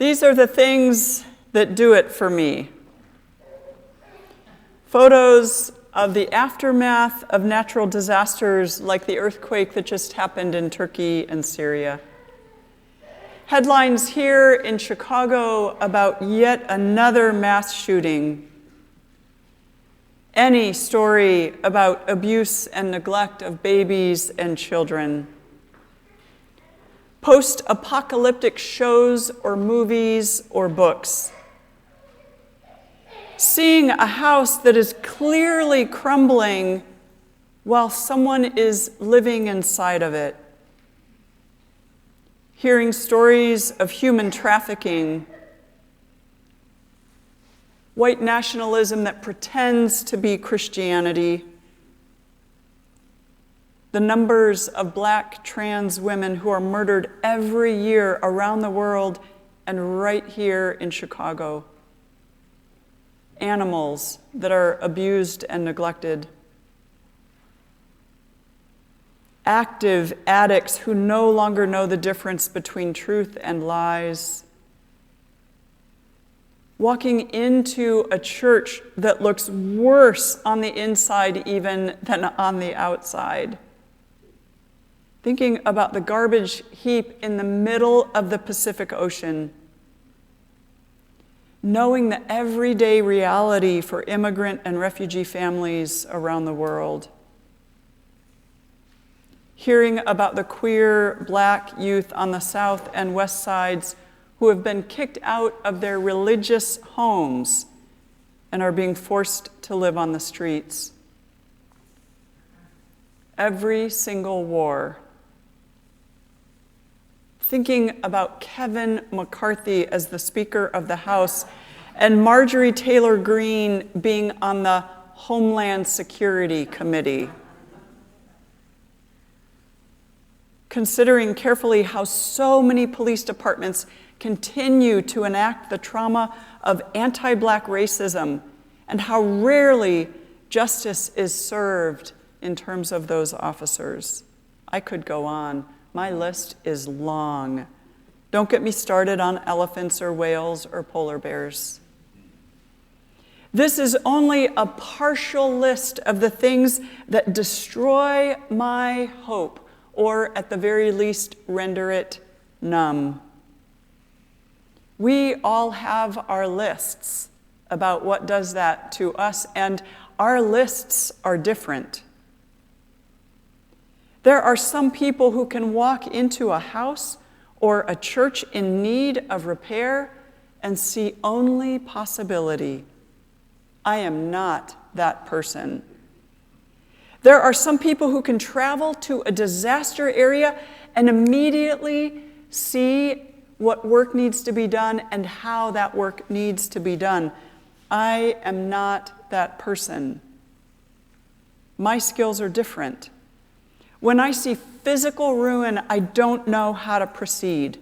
These are the things that do it for me. Photos of the aftermath of natural disasters like the earthquake that just happened in Turkey and Syria. Headlines here in Chicago about yet another mass shooting. Any story about abuse and neglect of babies and children. Post-apocalyptic shows or movies or books. Seeing a house that is clearly crumbling while someone is living inside of it. Hearing stories of human trafficking. White nationalism that pretends to be Christianity. The numbers of Black trans women who are murdered every year around the world and right here in Chicago. Animals that are abused and neglected. Active addicts who no longer know the difference between truth and lies. Walking into a church that looks worse on the inside even than on the outside. Thinking about the garbage heap in the middle of the Pacific Ocean. Knowing the everyday reality for immigrant and refugee families around the world. Hearing about the queer Black youth on the south and west sides who have been kicked out of their religious homes and are being forced to live on the streets. Every single war. Thinking about Kevin McCarthy as the Speaker of the House and Marjorie Taylor Greene being on the Homeland Security Committee. Considering carefully how so many police departments continue to enact the trauma of anti-Black racism and how rarely justice is served in terms of those officers. I could go on. My list is long. Don't get me started on elephants or whales or polar bears. This is only a partial list of the things that destroy my hope, or at the very least, render it numb. We all have our lists about what does that to us, and our lists are different. There are some people who can walk into a house or a church in need of repair and see only possibility. I am not that person. There are some people who can travel to a disaster area and immediately see what work needs to be done and how that work needs to be done. I am not that person. My skills are different. When I see physical ruin, I don't know how to proceed.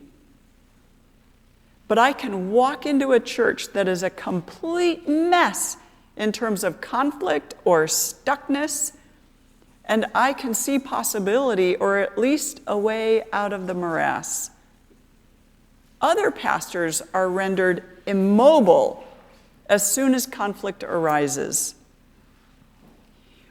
But I can walk into a church that is a complete mess in terms of conflict or stuckness, and I can see possibility, or at least a way out of the morass. Other pastors are rendered immobile as soon as conflict arises.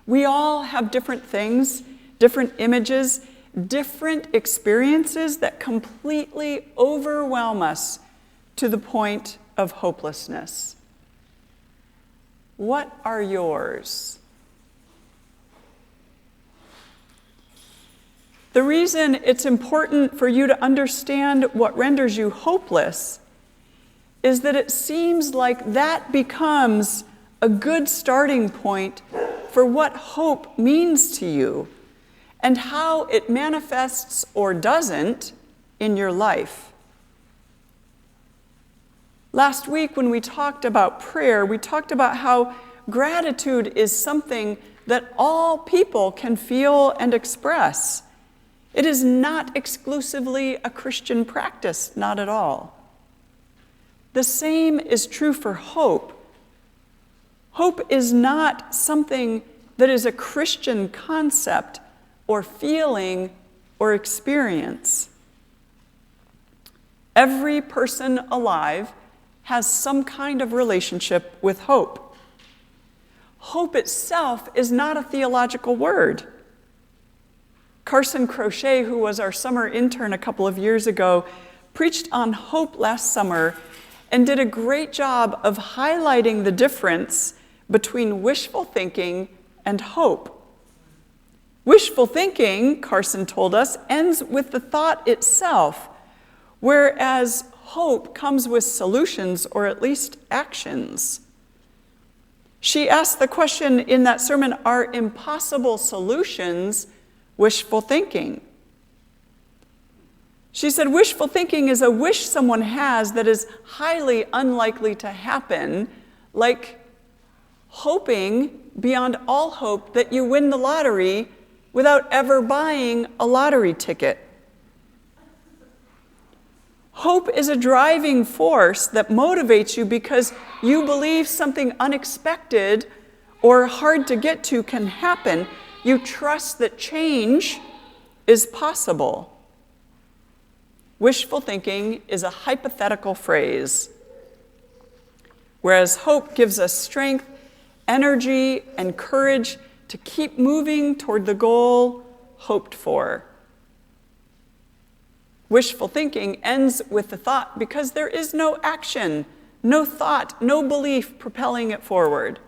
We all have different things, different images, different experiences that completely overwhelm us to the point of hopelessness. What are yours? The reason it's important for you to understand what renders you hopeless is that it seems like that becomes a good starting point for what hope means to you and how it manifests or doesn't in your life. Last week when we talked about prayer, we talked about how gratitude is something that all people can feel and express. It is not exclusively a Christian practice, not at all. The same is true for hope. Hope is not something that is a Christian concept or feeling or experience. Every person alive has some kind of relationship with hope. Hope itself is not a theological word. Carson Crochet, who was our summer intern a couple of years ago, preached on hope last summer and did a great job of highlighting the difference between wishful thinking and hope. Wishful thinking, Carson told us, ends with the thought itself, whereas hope comes with solutions or at least actions. She asked the question in that sermon, are impossible solutions wishful thinking? She said, wishful thinking is a wish someone has that is highly unlikely to happen, like hoping beyond all hope that you win the lottery without ever buying a lottery ticket. Hope is a driving force that motivates you because you believe something unexpected or hard to get to can happen. You trust that change is possible. Wishful thinking is a hypothetical phrase, whereas hope gives us strength, energy, and courage to keep moving toward the goal hoped for. Wishful thinking ends with the thought because there is no action, no thought, no belief propelling it forward.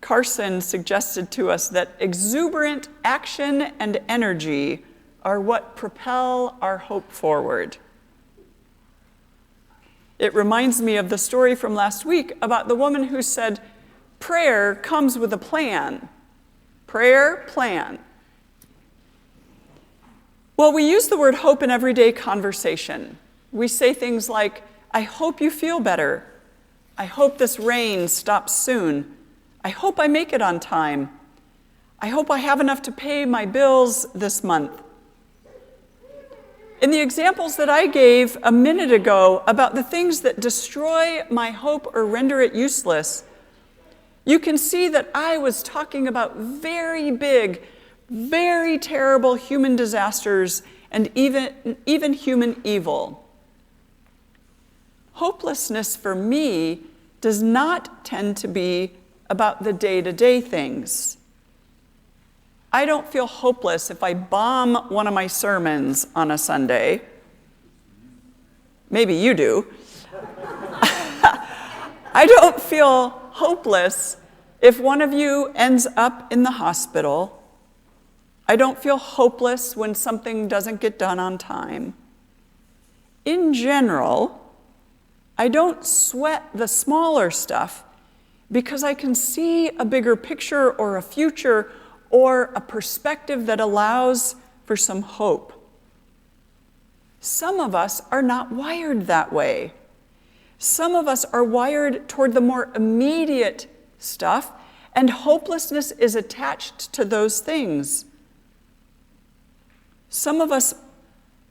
Carson suggested to us that exuberant action and energy are what propel our hope forward. It reminds me of the story from last week about the woman who said, prayer comes with a plan. Prayer, plan. Well, we use the word hope in everyday conversation. We say things like, I hope you feel better. I hope this rain stops soon. I hope I make it on time. I hope I have enough to pay my bills this month. In the examples that I gave a minute ago about the things that destroy my hope or render it useless, you can see that I was talking about very big, very terrible human disasters and even human evil. Hopelessness for me does not tend to be about the day-to-day things. I don't feel hopeless if I bomb one of my sermons on a Sunday. Maybe you do. I don't feel hopeless if one of you ends up in the hospital. I don't feel hopeless when something doesn't get done on time. In general, I don't sweat the smaller stuff because I can see a bigger picture or a future or a perspective that allows for some hope. Some of us are not wired that way. Some of us are wired toward the more immediate stuff, and hopelessness is attached to those things. Some of us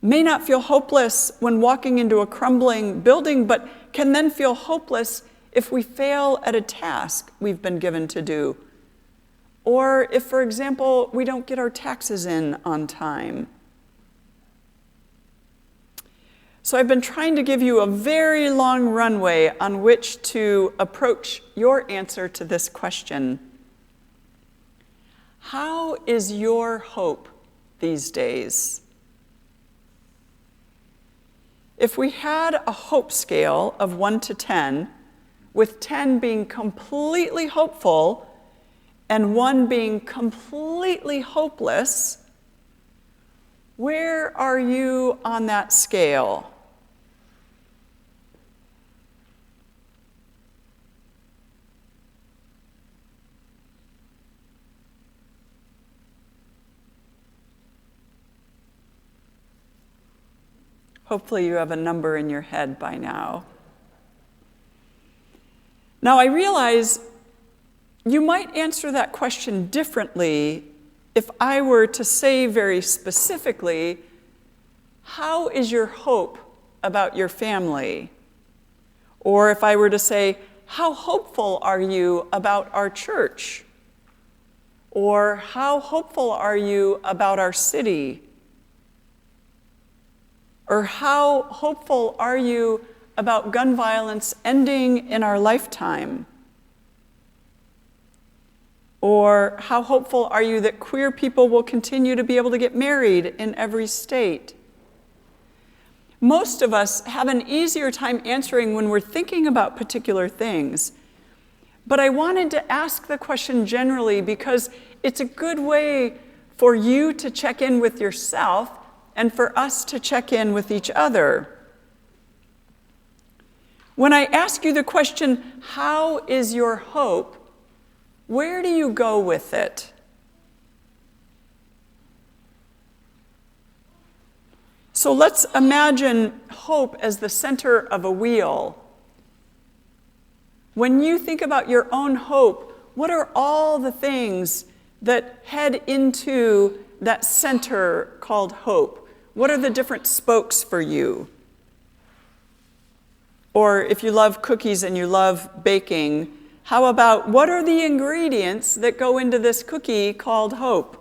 may not feel hopeless when walking into a crumbling building, but can then feel hopeless if we fail at a task we've been given to do. Or if, for example, we don't get our taxes in on time. So I've been trying to give you a very long runway on which to approach your answer to this question. How is your hope these days? If we had a hope scale of 1 to 10, with 10 being completely hopeful and 1 being completely hopeless, where are you on that scale? Hopefully you have a number in your head by now. Now I realize you might answer that question differently if I were to say very specifically, how is your hope about your family? Or if I were to say, how hopeful are you about our church? Or how hopeful are you about our city? Or how hopeful are you about gun violence ending in our lifetime? Or how hopeful are you that queer people will continue to be able to get married in every state? Most of us have an easier time answering when we're thinking about particular things. But I wanted to ask the question generally because it's a good way for you to check in with yourself and for us to check in with each other. When I ask you the question, how is your hope? Where do you go with it? So let's imagine hope as the center of a wheel. When you think about your own hope, what are all the things that head into that center called hope? What are the different spokes for you? Or if you love cookies and you love baking, how about what are the ingredients that go into this cookie called hope?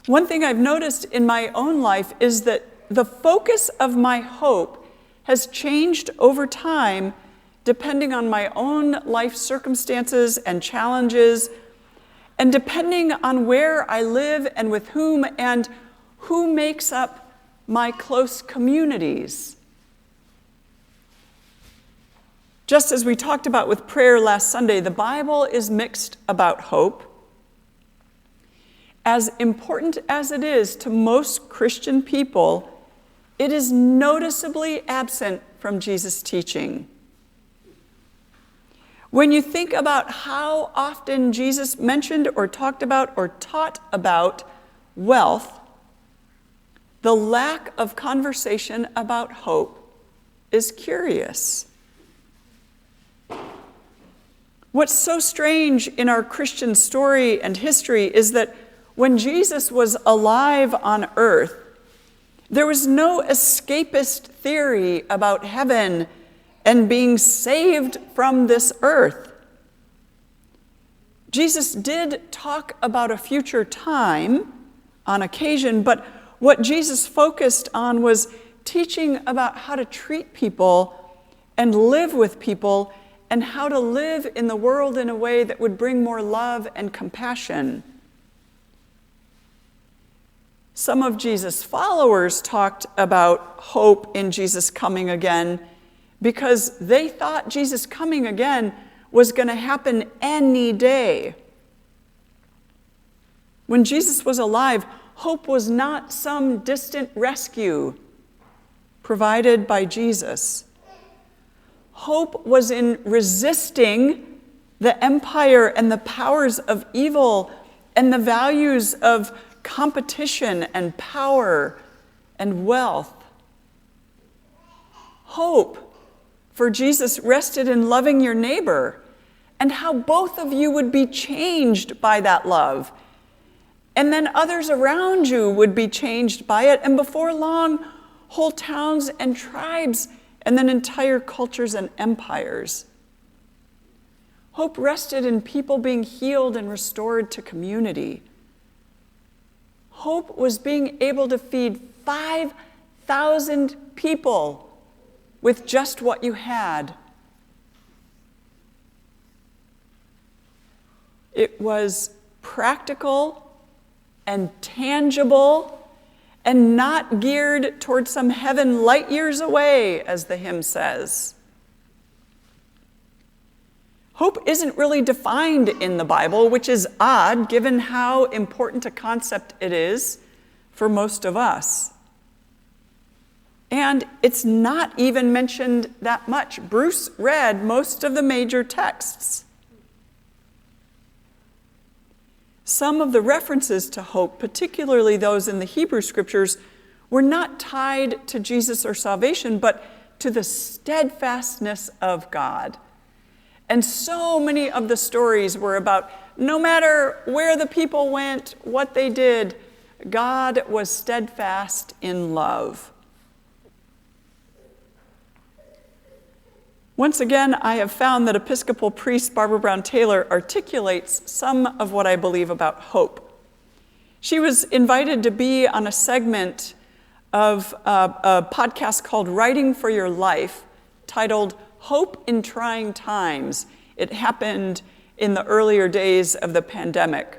One thing I've noticed in my own life is that the focus of my hope has changed over time depending on my own life circumstances and challenges, and depending on where I live and with whom and who makes up my close communities. Just as we talked about with prayer last Sunday, the Bible is mixed about hope. As important as it is to most Christian people, it is noticeably absent from Jesus' teaching. When you think about how often Jesus mentioned or talked about or taught about wealth, the lack of conversation about hope is curious. What's so strange in our Christian story and history is that when Jesus was alive on earth, there was no escapist theory about heaven and being saved from this earth. Jesus did talk about a future time on occasion, but what Jesus focused on was teaching about how to treat people and live with people and how to live in the world in a way that would bring more love and compassion. Some of Jesus' followers talked about hope in Jesus coming again because they thought Jesus coming again was going to happen any day. When Jesus was alive, hope was not some distant rescue provided by Jesus. Hope was in resisting the empire and the powers of evil and the values of competition and power and wealth. Hope for Jesus rested in loving your neighbor and how both of you would be changed by that love. And then others around you would be changed by it. And before long, whole towns and tribes and then entire cultures and empires. Hope rested in people being healed and restored to community. Hope was being able to feed 5,000 people with just what you had. It was practical and tangible and not geared towards some heaven light years away, as the hymn says. Hope isn't really defined in the Bible, which is odd given how important a concept it is for most of us. And it's not even mentioned that much. Bruce read most of the major texts. Some of the references to hope, particularly those in the Hebrew Scriptures, were not tied to Jesus or salvation, but to the steadfastness of God. And so many of the stories were about no matter where the people went, what they did, God was steadfast in love. Once again, I have found that Episcopal priest Barbara Brown Taylor articulates some of what I believe about hope. She was invited to be on a segment of a podcast called Writing for Your Life, titled Hope in Trying Times. It happened in the earlier days of the pandemic.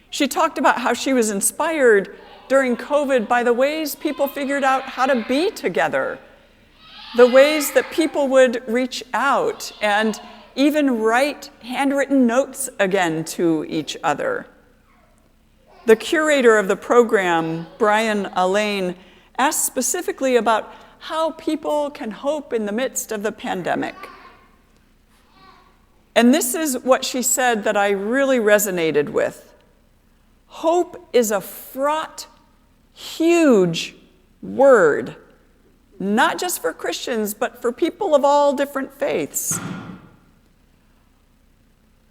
She talked about how she was inspired during COVID by the ways people figured out how to be together, the ways that people would reach out and even write handwritten notes again to each other. The curator of the program, Brian Allain, asked specifically about how people can hope in the midst of the pandemic. And this is what she said that I really resonated with. Hope is a fraught, huge word, not just for Christians, but for people of all different faiths.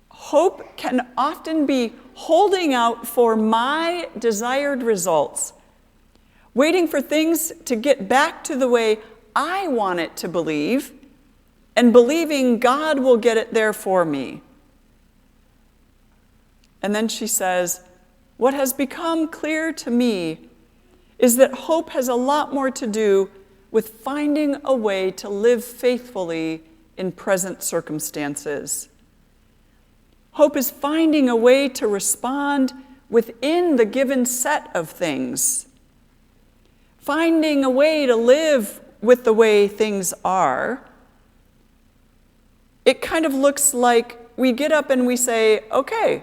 Hope can often be holding out for my desired results, waiting for things to get back to the way I want it to believe, and believing God will get it there for me. And then she says, what has become clear to me is that hope has a lot more to do with finding a way to live faithfully in present circumstances. Hope is finding a way to respond within the given set of things, finding a way to live with the way things are. It kind of looks like we get up and we say, okay,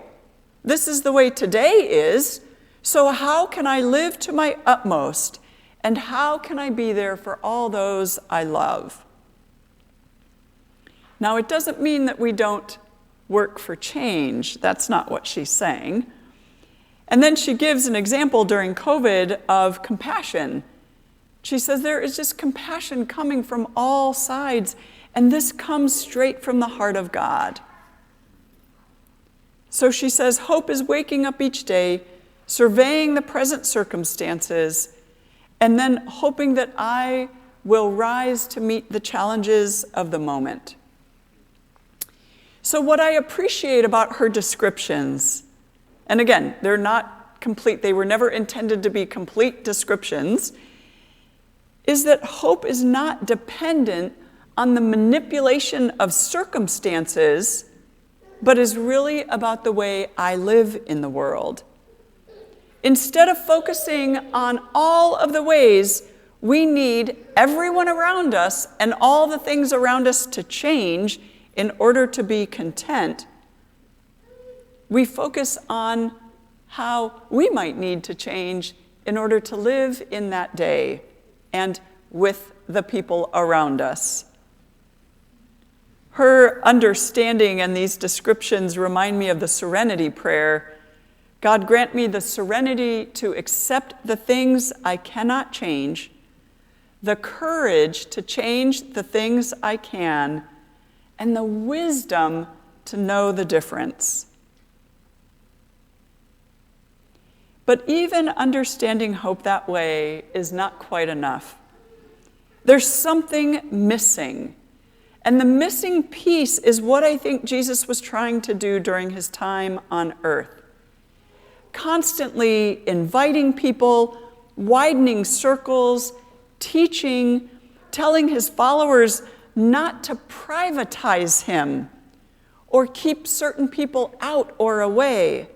this is the way today is, so how can I live to my utmost, and how can I be there for all those I love? Now, it doesn't mean that we don't work for change. That's not what she's saying. And then she gives an example during COVID of compassion. She says there is just compassion coming from all sides, and this comes straight from the heart of God. So she says, hope is waking up each day, surveying the present circumstances, and then hoping that I will rise to meet the challenges of the moment. So what I appreciate about her descriptions, and again, they're not complete, they were never intended to be complete descriptions, is that hope is not dependent on the manipulation of circumstances, but is really about the way I live in the world. Instead of focusing on all of the ways we need everyone around us and all the things around us to change in order to be content, we focus on how we might need to change in order to live in that day and with the people around us. Her understanding and these descriptions remind me of the serenity prayer. God, grant me the serenity to accept the things I cannot change, the courage to change the things I can, and the wisdom to know the difference. But even understanding hope that way is not quite enough. There's something missing. And the missing piece is what I think Jesus was trying to do during his time on earth. Constantly inviting people, widening circles, teaching, telling his followers not to privatize him or keep certain people out or away.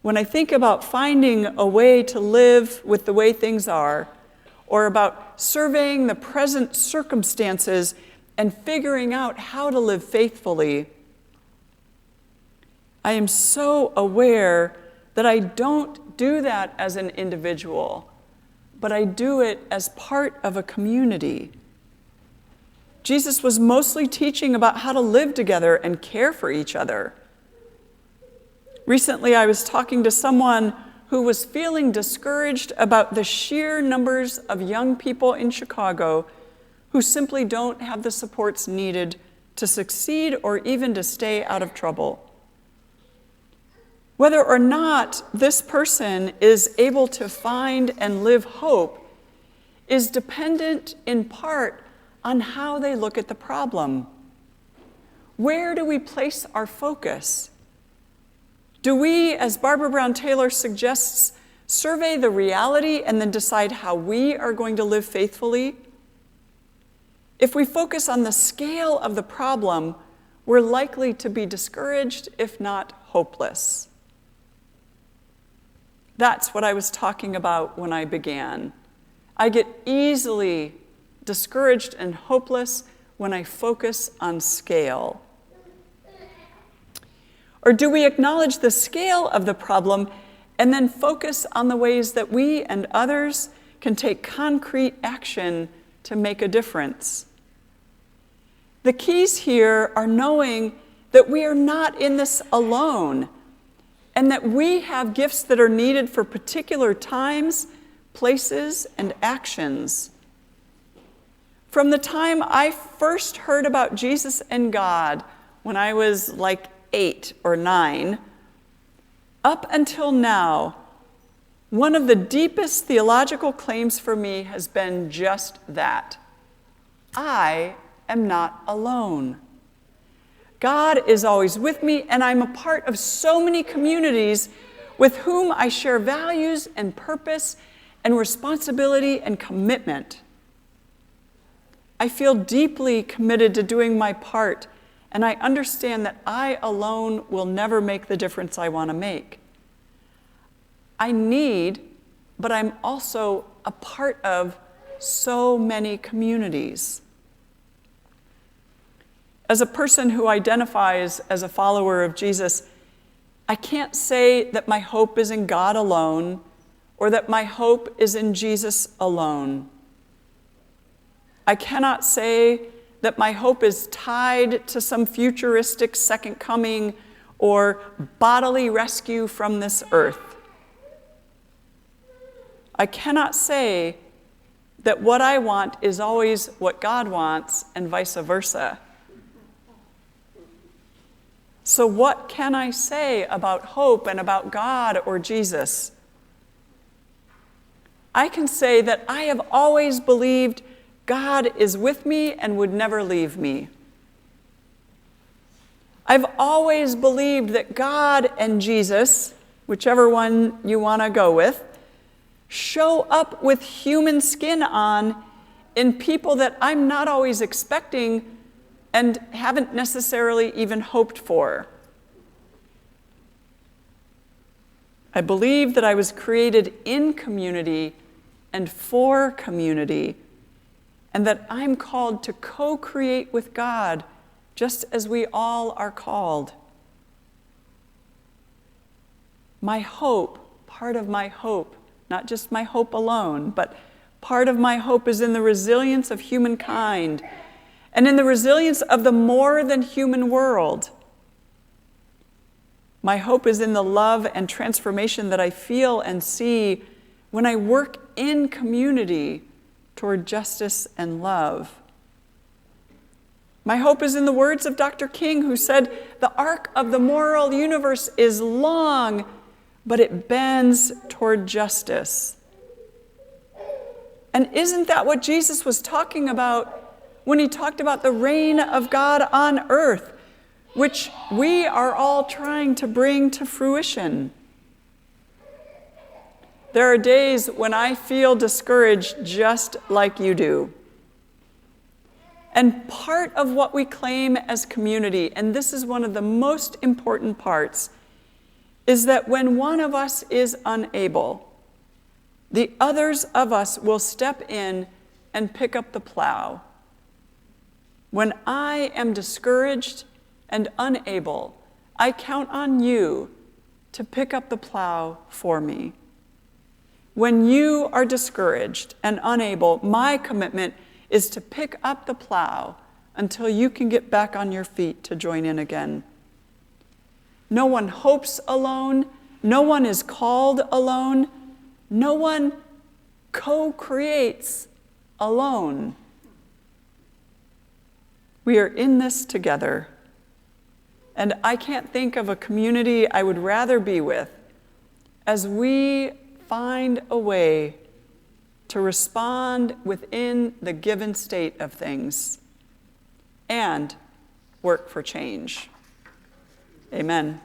When I think about finding a way to live with the way things are, or about surveying the present circumstances and figuring out how to live faithfully, I am so aware that I don't do that as an individual, but I do it as part of a community. Jesus was mostly teaching about how to live together and care for each other. Recently, I was talking to someone who was feeling discouraged about the sheer numbers of young people in Chicago who simply don't have the supports needed to succeed or even to stay out of trouble. Whether or not this person is able to find and live hope is dependent in part on how they look at the problem. Where do we place our focus? Do we, as Barbara Brown Taylor suggests, survey the reality and then decide how we are going to live faithfully? If we focus on the scale of the problem, we're likely to be discouraged, if not hopeless. That's what I was talking about when I began. I get easily discouraged and hopeless when I focus on scale. Or do we acknowledge the scale of the problem and then focus on the ways that we and others can take concrete action to make a difference? The keys here are knowing that we are not in this alone, and that we have gifts that are needed for particular times, places, and actions. From the time I first heard about Jesus and God, when I was like 8 or 9, up until now, one of the deepest theological claims for me has been just that. I am not alone. God is always with me, and I'm a part of so many communities with whom I share values and purpose and responsibility and commitment. I feel deeply committed to doing my part, and I understand that I alone will never make the difference I want to make. I need, but I'm also a part of so many communities. As a person who identifies as a follower of Jesus, I can't say that my hope is in God alone or that my hope is in Jesus alone. I cannot say that my hope is tied to some futuristic second coming or bodily rescue from this earth. I cannot say that what I want is always what God wants and vice versa. So what can I say about hope and about God or Jesus? I can say that I have always believed God is with me and would never leave me. I've always believed that God and Jesus, whichever one you want to go with, show up with human skin on in people that I'm not always expecting and haven't necessarily even hoped for. I believe that I was created in community and for community, and that I'm called to co-create with God, just as we all are called. My hope, part of my hope, not just my hope alone, but part of my hope is in the resilience of humankind and in the resilience of the more than human world. My hope is in the love and transformation that I feel and see when I work in community toward justice and love. My hope is in the words of Dr. King, who said, "The arc of the moral universe is long, but it bends toward justice." And isn't that what Jesus was talking about when he talked about the reign of God on earth, which we are all trying to bring to fruition? There are days when I feel discouraged just like you do. And part of what we claim as community, and this is one of the most important parts, is that when one of us is unable, the others of us will step in and pick up the plow. When I am discouraged and unable, I count on you to pick up the plow for me. When you are discouraged and unable, my commitment is to pick up the plow until you can get back on your feet to join in again. No one hopes alone. No one is called alone. No one co-creates alone. We are in this together. And I can't think of a community I would rather be with as we find a way to respond within the given state of things and work for change. Amen.